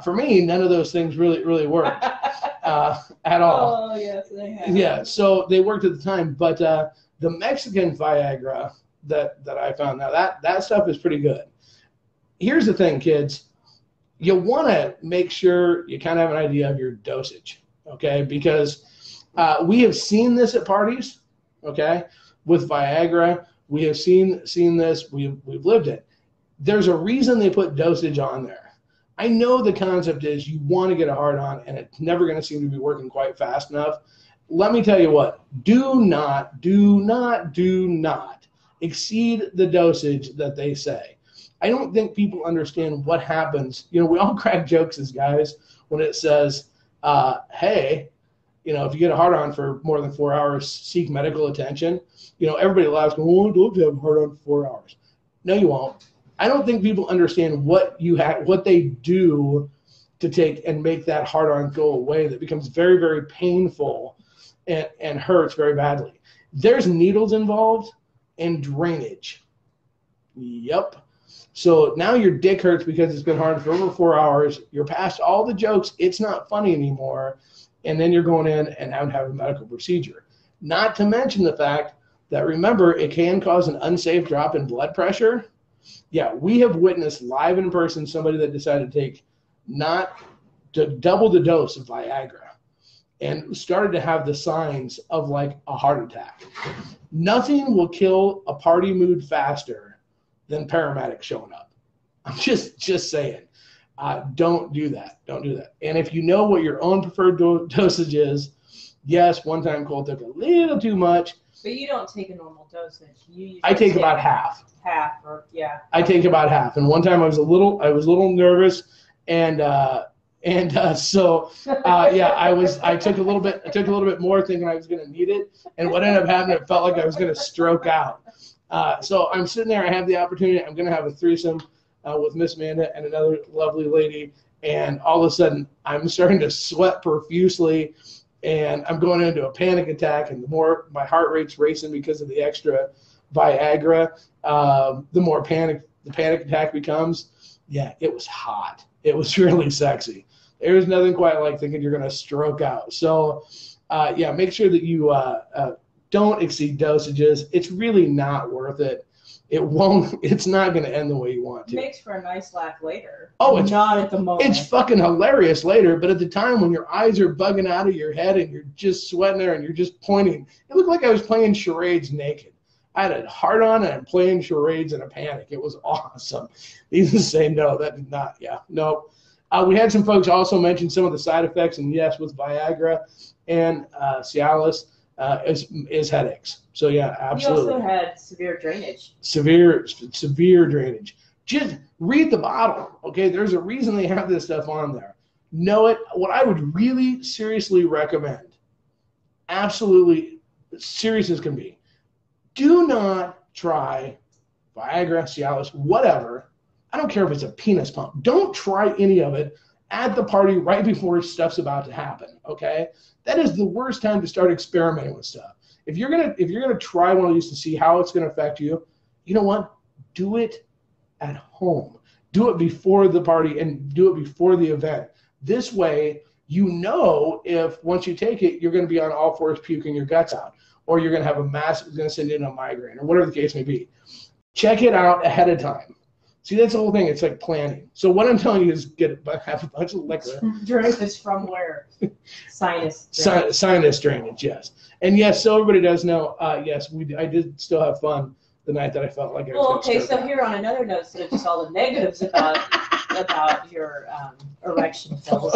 A: for me, none of those things really worked at all.
C: Oh yes, they have.
A: Yeah, so they worked at the time, but the Mexican Viagra that I found, now that stuff is pretty good. Here's the thing, kids. You want to make sure you kind of have an idea of your dosage, okay? Because we have seen this at parties, okay? With Viagra, we have seen this. We've lived it. There's a reason they put dosage on there. I know the concept is you want to get a hard on, and it's never going to seem to be working quite fast enough. Let me tell you what. Do not exceed the dosage that they say. I don't think people understand what happens. We all crack jokes as guys when it says, hey, if you get a hard on for more than 4 hours, seek medical attention. Everybody laughs, going, "Oh, don't have a hard on for 4 hours." No, you won't. I don't think people understand what they do to take and make that hard on go away. That becomes very, very painful and hurts very badly. There's needles involved and drainage. Yep. So now your dick hurts because it's been hard for over 4 hours. You're past all the jokes. It's not funny anymore. And then you're going in and having to have a medical procedure. Not to mention the fact that, remember, it can cause an unsafe drop in blood pressure. Yeah, we have witnessed live in person somebody that decided to take double the dose of Viagra and started to have the signs of like a heart attack. Nothing will kill a party mood faster than paramedics showing up. I'm just saying. Don't do that. Don't do that. And if you know what your own preferred dosage is, yes, one time Cole took a little too much.
C: But you don't take a normal dosage.
A: I take about half. I take about half. And one time I was a little nervous, and so I took a little bit more thinking I was going to need it, and what ended up happening, it felt like I was going to stroke out. So I'm sitting there, I have the opportunity, I'm going to have a threesome with Miss Amanda and another lovely lady, and all of a sudden I'm starting to sweat profusely, and I'm going into a panic attack, and the more my heart rate's racing because of the extra Viagra, the more the panic attack becomes. Yeah, it was hot. It was really sexy. There's nothing quite like thinking you're going to stroke out. So, make sure that you don't exceed dosages. It's really not worth it. It's not going to end the way you want to.
C: It makes for a nice laugh later.
A: Oh, it's
C: not at the moment.
A: It's fucking hilarious later, but at the time when your eyes are bugging out of your head and you're just sweating there and you're just pointing, it looked like I was playing charades naked. I had a heart on and I'm playing charades in a panic. It was awesome. Needless to say, no, that did not. Yeah, no. We had some folks also mention some of the side effects, and yes, with Viagra and Cialis is headaches. So yeah, absolutely.
C: You also had severe drainage.
A: Severe drainage. Just read the bottle, okay? There's a reason they have this stuff on there. Know it. What I would really seriously recommend, absolutely serious as can be, do not try Viagra, Cialis, whatever. I don't care if it's a penis pump. Don't try any of it at the party right before stuff's about to happen, okay? That is the worst time to start experimenting with stuff. If you're gonna try one of these to see how it's gonna affect you, you know what? Do it at home. Do it before the party and do it before the event. This way, you know if once you take it, you're gonna be on all fours puking your guts out, or you're gonna have it's gonna send in a migraine, or whatever the case may be. Check it out ahead of time. See, that's the whole thing. It's like planning. So what I'm telling you is have a bunch of liquor.
C: Drainage from where? Sinus drainage.
A: Sinus drainage, yes. And yes, so everybody does know, yes, I did still have fun the night that I felt like I was
C: okay, so here on another note, instead of just all the negatives about your erection pills,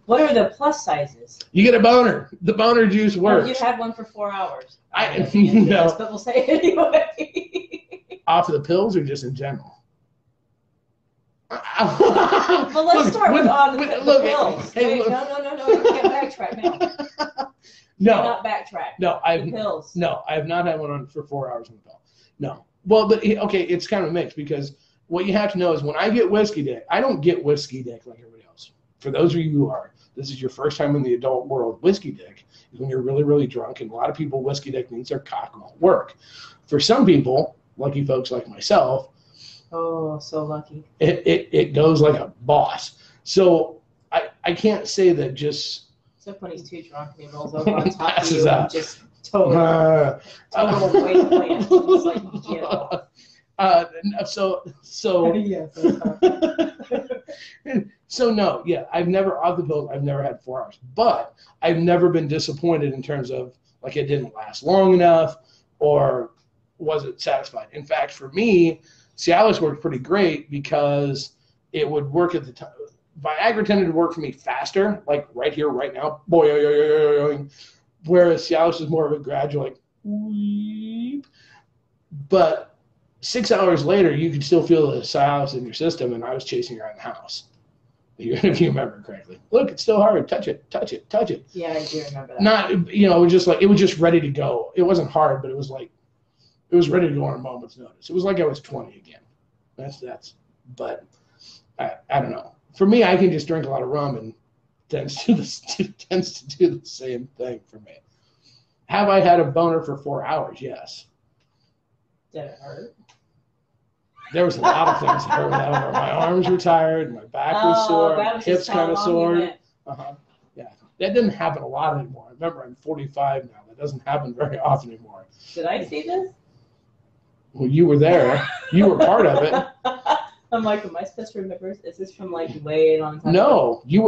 C: what are the plus sizes?
A: You get a boner. The boner juice works.
C: Oh, you had one for 4 hours.
A: No.
C: But we'll say it anyway.
A: Off of the pills or just in general?
C: Well, let's start with the pills.
A: Hey,
C: no, you can't backtrack now.
A: No.
C: Do not backtrack.
A: No,
C: pills.
A: No, I have not had one on for 4 hours on the pill. No. Well, but okay, it's kind of mixed because what you have to know is when I get whiskey dick, I don't get whiskey dick like everybody else. For those of you who are, this is your first time in the adult world, whiskey dick is when you're really, really drunk, and a lot of people, whiskey dick means their cock won't work. For some people, lucky folks like myself,
C: oh, so lucky.
A: It goes like a boss. So I can't say that just.
C: Except when he's too drunk and he rolls over on top of you and just total wasteland. Just like, get off.
A: So no, yeah, I've never off the pill. I've never had 4 hours, but I've never been disappointed in terms of like it didn't last long enough or wasn't satisfied. In fact, for me, Cialis worked pretty great because it would work at the time. Viagra tended to work for me faster, like right here, right now, whereas Cialis is more of a gradual, like, weep. But 6 hours later, you could still feel the Cialis in your system, and I was chasing around the house. If you remember correctly. Look, it's still hard. Touch it, touch it, touch it.
C: Yeah, I do remember that.
A: Not, it was just like, it was just ready to go. It wasn't hard, but it was like, it was ready to go on a moment's notice. It was like I was 20 again. But I don't know. For me, I can just drink a lot of rum and tends to do the same thing for me. Have I had a boner for 4 hours? Yes.
C: Did it hurt?
A: There was a lot of things that hurt with that one. My arms were tired, my back was sore, my hips kind of sore. Yeah, that didn't happen a lot anymore. Remember, I'm 45 now. That doesn't happen very often anymore.
C: Did I see this?
A: Well, you were there. You were part of it.
C: I'm like, am I supposed to remember? Is this from like way long time
A: ago? No, you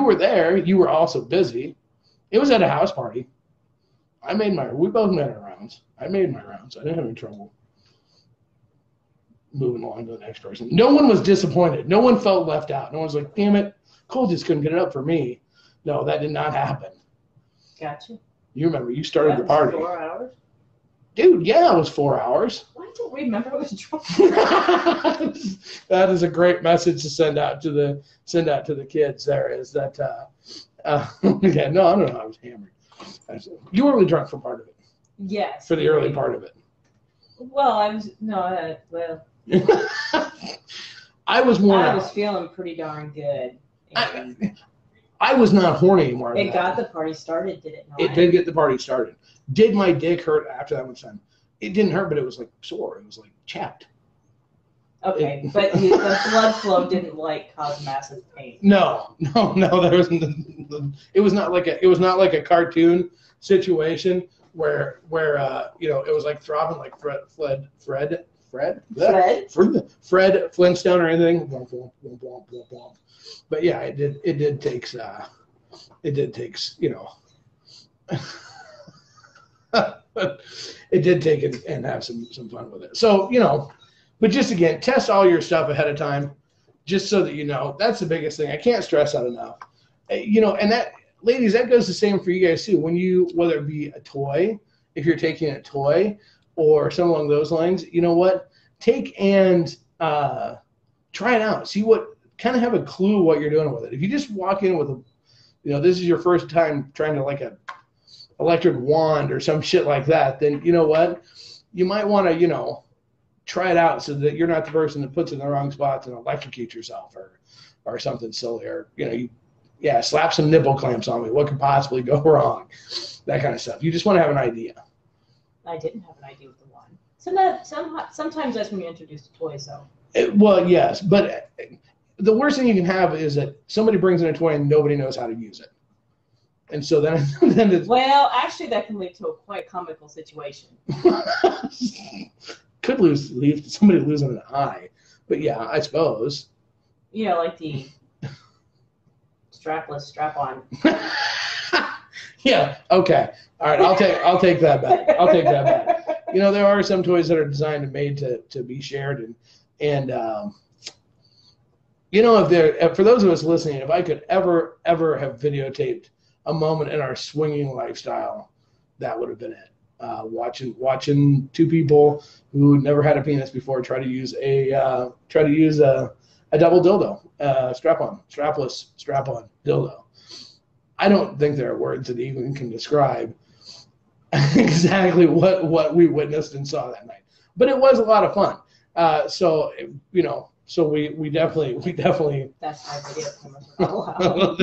A: were there. You were also busy. It was at a house party. We both made our rounds. I made my rounds. I didn't have any trouble moving along to the next person. No one was disappointed. No one felt left out. No one's like, damn it, Cole just couldn't get it up for me. No, that did not happen.
C: Gotcha.
A: You remember, you started the party.
C: 4 hours?
A: Dude, yeah, it was 4 hours.
C: I don't remember I was drunk.
A: That is a great message to send out to the kids. There is that. Yeah, no, I don't know. I was hammered. You were really drunk for part of it.
C: Yes.
A: For the early part of it.
C: Well, I was well.
A: I was more.
C: I was feeling pretty darn good.
A: I was not horny anymore.
C: It got the party started, did it not?
A: It did get the party started. Did my dick hurt after that much time? It didn't hurt, but it was like sore. It was like chapped.
C: Okay, but the blood flow didn't like cause massive pain.
A: No. There wasn't. It was not like a cartoon situation where it was like throbbing like Fred Flintstone or anything. But yeah, it did take it did take it and have some fun with it. So, but just again, test all your stuff ahead of time, just so that you know. That's the biggest thing. I can't stress that enough. And that, ladies, that goes the same for you guys too. Whether it be a toy, if you're taking a toy, or something along those lines, you know what? Take and try it out. See kind of have a clue what you're doing with it. If you just walk in with this is your first time trying to like a electric wand or some shit like that, then you know what? You might want to, try it out so that you're not the person that puts it in the wrong spots and electrocute yourself or something silly, or, slap some nipple clamps on me. What could possibly go wrong? That kind of stuff. You just want to have an idea.
C: I didn't have an idea with the wand. Sometimes that's when you introduce the toys, though.
A: Well, yes, but the worst thing you can have is that somebody brings in a toy and nobody knows how to use it. And so then it's...
C: Well, actually, that can lead to a quite comical situation.
A: Could leave somebody losing an eye. But yeah, I suppose.
C: Like the strapless strap-on.
A: Yeah, okay. All right, I'll take that back. There are some toys that are designed and made to be shared, and if for those of us listening, if I could ever have videotaped a moment in our swinging lifestyle, that would have been it. Watching two people who never had a penis before try to use a double dildo, strapless strap-on dildo. I don't think there are words that even can describe exactly what we witnessed and saw that night. But it was a lot of fun. So we definitely.
C: That's why video cameras are not allowed.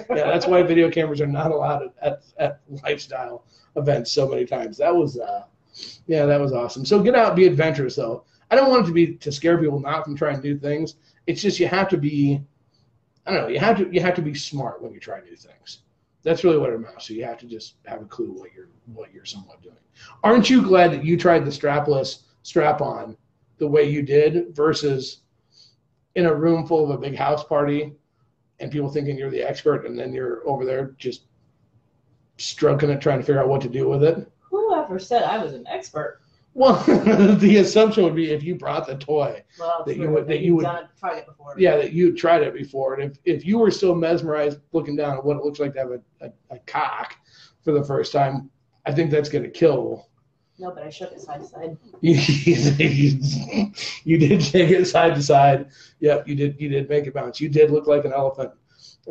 A: That's why video cameras are not allowed at lifestyle events so many times. That was awesome. So get out, be adventurous though. I don't want it to be to scare people not from trying new things. It's just you have to be. I don't know. You have to be smart when you try new things. That's really what it amounts to. You have to just have a clue what you're somewhat doing. Aren't you glad that you tried the strapless strap-on the way you did versus in a room full of a big house party and people thinking you're the expert and then you're over there just stroking it, trying to figure out what to do with it?
C: Whoever said I was an expert?
A: Well, the assumption would be if you brought the toy that you would
C: tried it before.
A: Yeah, that you tried it before, and if you were still mesmerized looking down at what it looks like to have a cock for the first time, I think that's going to kill
C: No, but I shook it side to side.
A: You did shake it side to side. Yep, you did make it bounce. You did look like an elephant,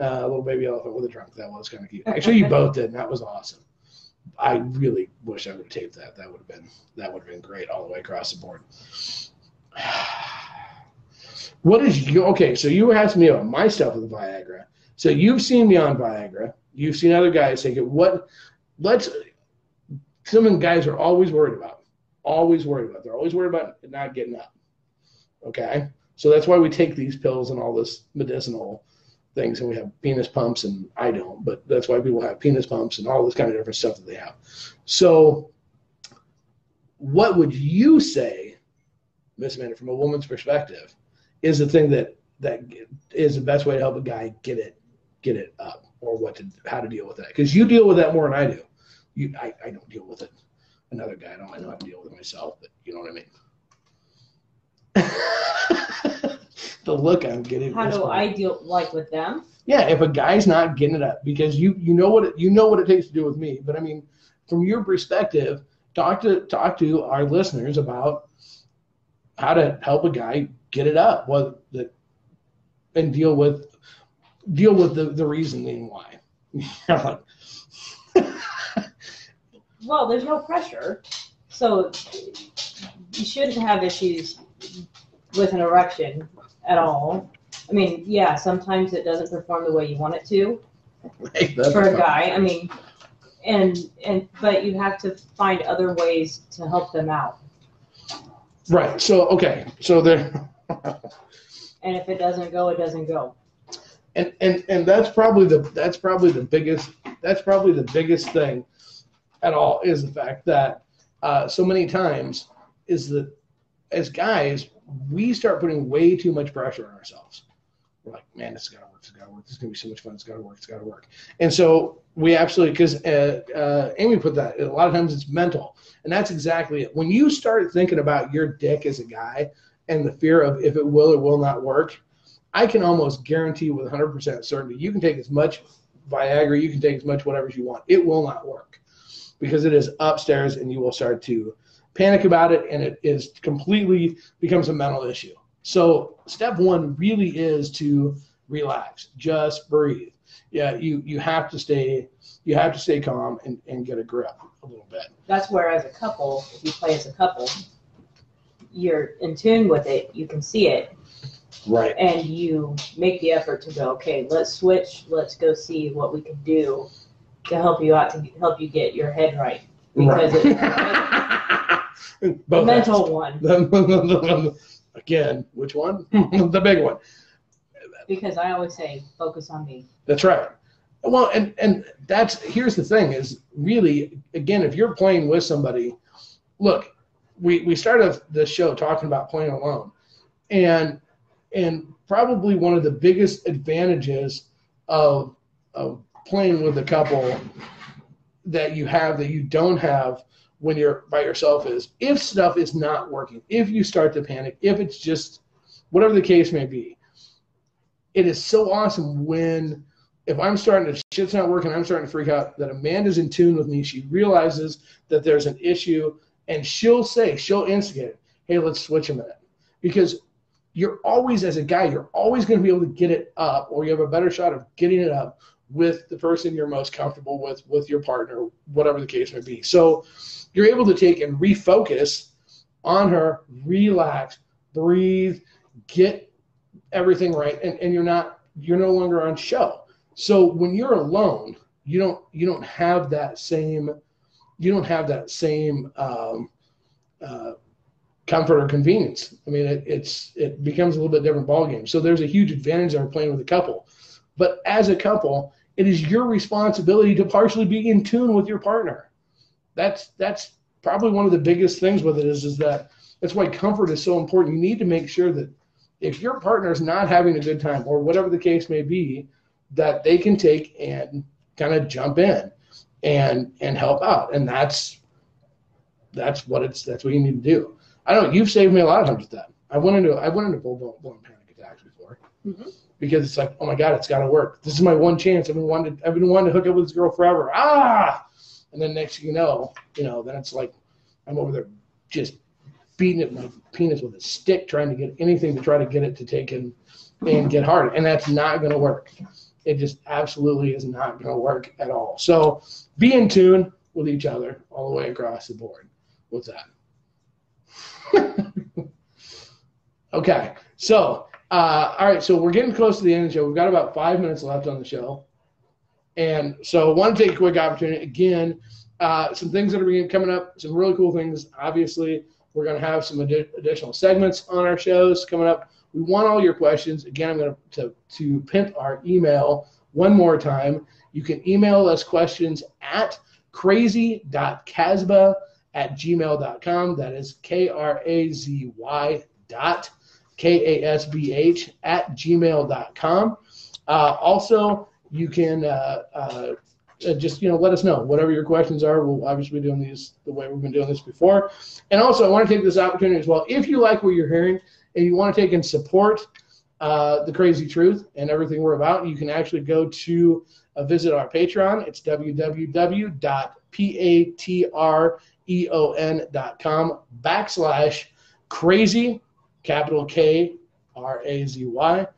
A: a little baby elephant with a trunk. That was kind of cute. Actually, you both did, and that was awesome. I really wish I would have taped that. That would have been great all the way across the board. What is you? Okay, so you asked me about my stuff with the Viagra. So you've seen me on Viagra. You've seen other guys take it. Some guys are always worried about. They're always worried about not getting up. Okay? So that's why we take these pills and all this medicinal things, and we have penis pumps, and I don't, but that's why people have penis pumps and all this kind of different stuff that they have. So what would you say, Miss Amanda, from a woman's perspective, is the thing that is the best way to help a guy get it up, or how to deal with that? Because you deal with that more than I do. I don't deal with it. Another guy, I know how to deal with it myself, but you know what I mean. The look I'm getting.
C: How do I deal with them?
A: Yeah, if a guy's not getting it up, because you know what it takes to do with me. But I mean, from your perspective, talk to our listeners about how to help a guy get it up, and deal with the reasoning why.
C: Well, there's no pressure, so you shouldn't have issues with an erection at all. I mean, yeah, sometimes it doesn't perform the way you want it to for a guy. I mean, but you have to find other ways to help them out.
A: Right. So okay. So there.
C: And if it doesn't go, it doesn't go.
A: And that's probably the biggest thing at all, is the fact that so many times is that as guys, we start putting way too much pressure on ourselves. We're like, man, this has got to work. This has got to work. This is going to be so much fun. It's got to work. It's got to work. And so we absolutely, because Amy put that, a lot of times it's mental. And that's exactly it. When you start thinking about your dick as a guy and the fear of if it will or will not work, I can almost guarantee with 100% certainty, you can take as much Viagra, you can take as much whatever you want. It will not work because it is upstairs, and you will start to panic about it, and it is completely becomes a mental issue. So step one really is to relax, just breathe. Yeah, you have to stay calm and get a grip a little bit.
C: That's where, as a couple, if you play as a couple, you're in tune with it, you can see it.
A: Right.
C: And you make the effort to go, okay, let's switch, let's go see what we can do to help you out, to help you get your head right. Because it's the mental one.
A: Again, which one? The big one.
C: Because I always say, focus on me.
A: That's right. Well, and here's the thing is really, again, if you're playing with somebody, look, we started the show talking about playing alone. And probably one of the biggest advantages of playing with a couple that you have that you don't have when you're by yourself is if stuff is not working, if you start to panic, if it's just whatever the case may be. It is so awesome if I'm starting to, shit's not working, I'm starting to freak out, that Amanda's in tune with me. She realizes that there's an issue, and she'll instigate it. Hey, let's switch a minute. Because you're always, as a guy, you're always going to be able to get it up, or you have a better shot of getting it up with the person you're most comfortable with your partner, whatever the case may be. So you're able to take and refocus on her, relax, breathe, get everything right, and you're no longer on show. So when you're alone, you don't have that same comfort or convenience. I mean, it becomes a little bit different ballgame. So there's a huge advantage on playing with a couple. But as a couple, it is your responsibility to partially be in tune with your partner. That's probably one of the biggest things with it is that that's why comfort is so important. You need to make sure that if your partner is not having a good time, or whatever the case may be, that they can take and kind of jump in and help out. And that's what you need to do. I know you've saved me a lot of times with that. I went into full-blown panic attacks before. Mm-hmm. Because it's like, oh my God, it's got to work. This is my one chance. I've been wanting to hook up with this girl forever. And then next thing you know, then it's like I'm over there just beating at my penis with a stick, trying to get anything to try to get it to take and get hard. And that's not going to work. It just absolutely is not going to work at all. So be in tune with each other all the way across the board. What's that? Okay. So, all right. So we're getting close to the end of the show. We've got about 5 minutes left on the show. And so I want to take a quick opportunity. Again, some things that are coming up, some really cool things. Obviously, we're going to have some additional segments on our shows coming up. We want all your questions. Again, I'm going to pimp our email one more time. You can email us questions at krazy.kasbah@gmail.com. That is KRAZY.KASBH@gmail.com. Also, you can just let us know whatever your questions are. We'll obviously be doing these the way we've been doing this before. And also, I want to take this opportunity as well. If you like what you're hearing and you want to take and support the Krazy Truth and everything we're about, you can actually go to visit our Patreon. It's www.patreon.com/Krazy, capital KRAZY,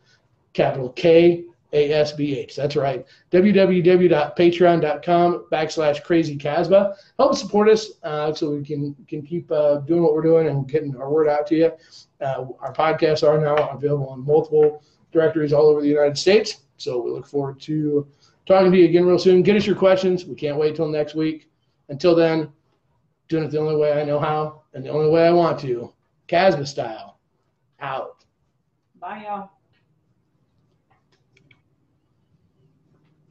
A: capital KASBH. That's right. www.patreon.com/KrazyKasbah. Help support us so we can keep doing what we're doing and getting our word out to you. Our podcasts are now available on multiple directories all over the United States. So we look forward to talking to you again real soon. Get us your questions. We can't wait till next week. Until then, doing it the only way I know how and the only way I want to. Kasbah style. Out.
C: Bye, y'all.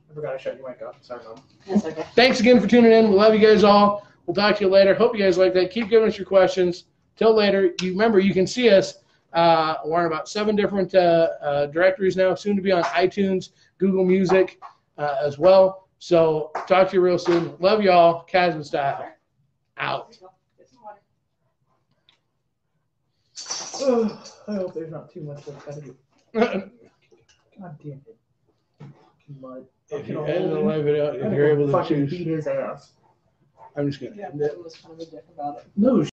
B: I forgot to shut your mic off. Sorry, Mom.
C: That's okay.
A: Thanks again for tuning in. We love you guys all. We'll talk to you later. Hope you guys like that. Keep giving us your questions. Till later. Remember, you can see us. We're in about 7 different directories now, soon to be on iTunes, Google Music as well. So talk to you real soon. Love y'all. Kasbah style. Out.
C: Get some water.
B: Oh, I hope there's not too much left out of it. God damn it. Mud.
A: If you end the live video, if you're able to
B: fucking
A: choose,
B: beat his ass.
A: I'm just kidding.
C: Yeah, that was kind of a dick about it.
B: No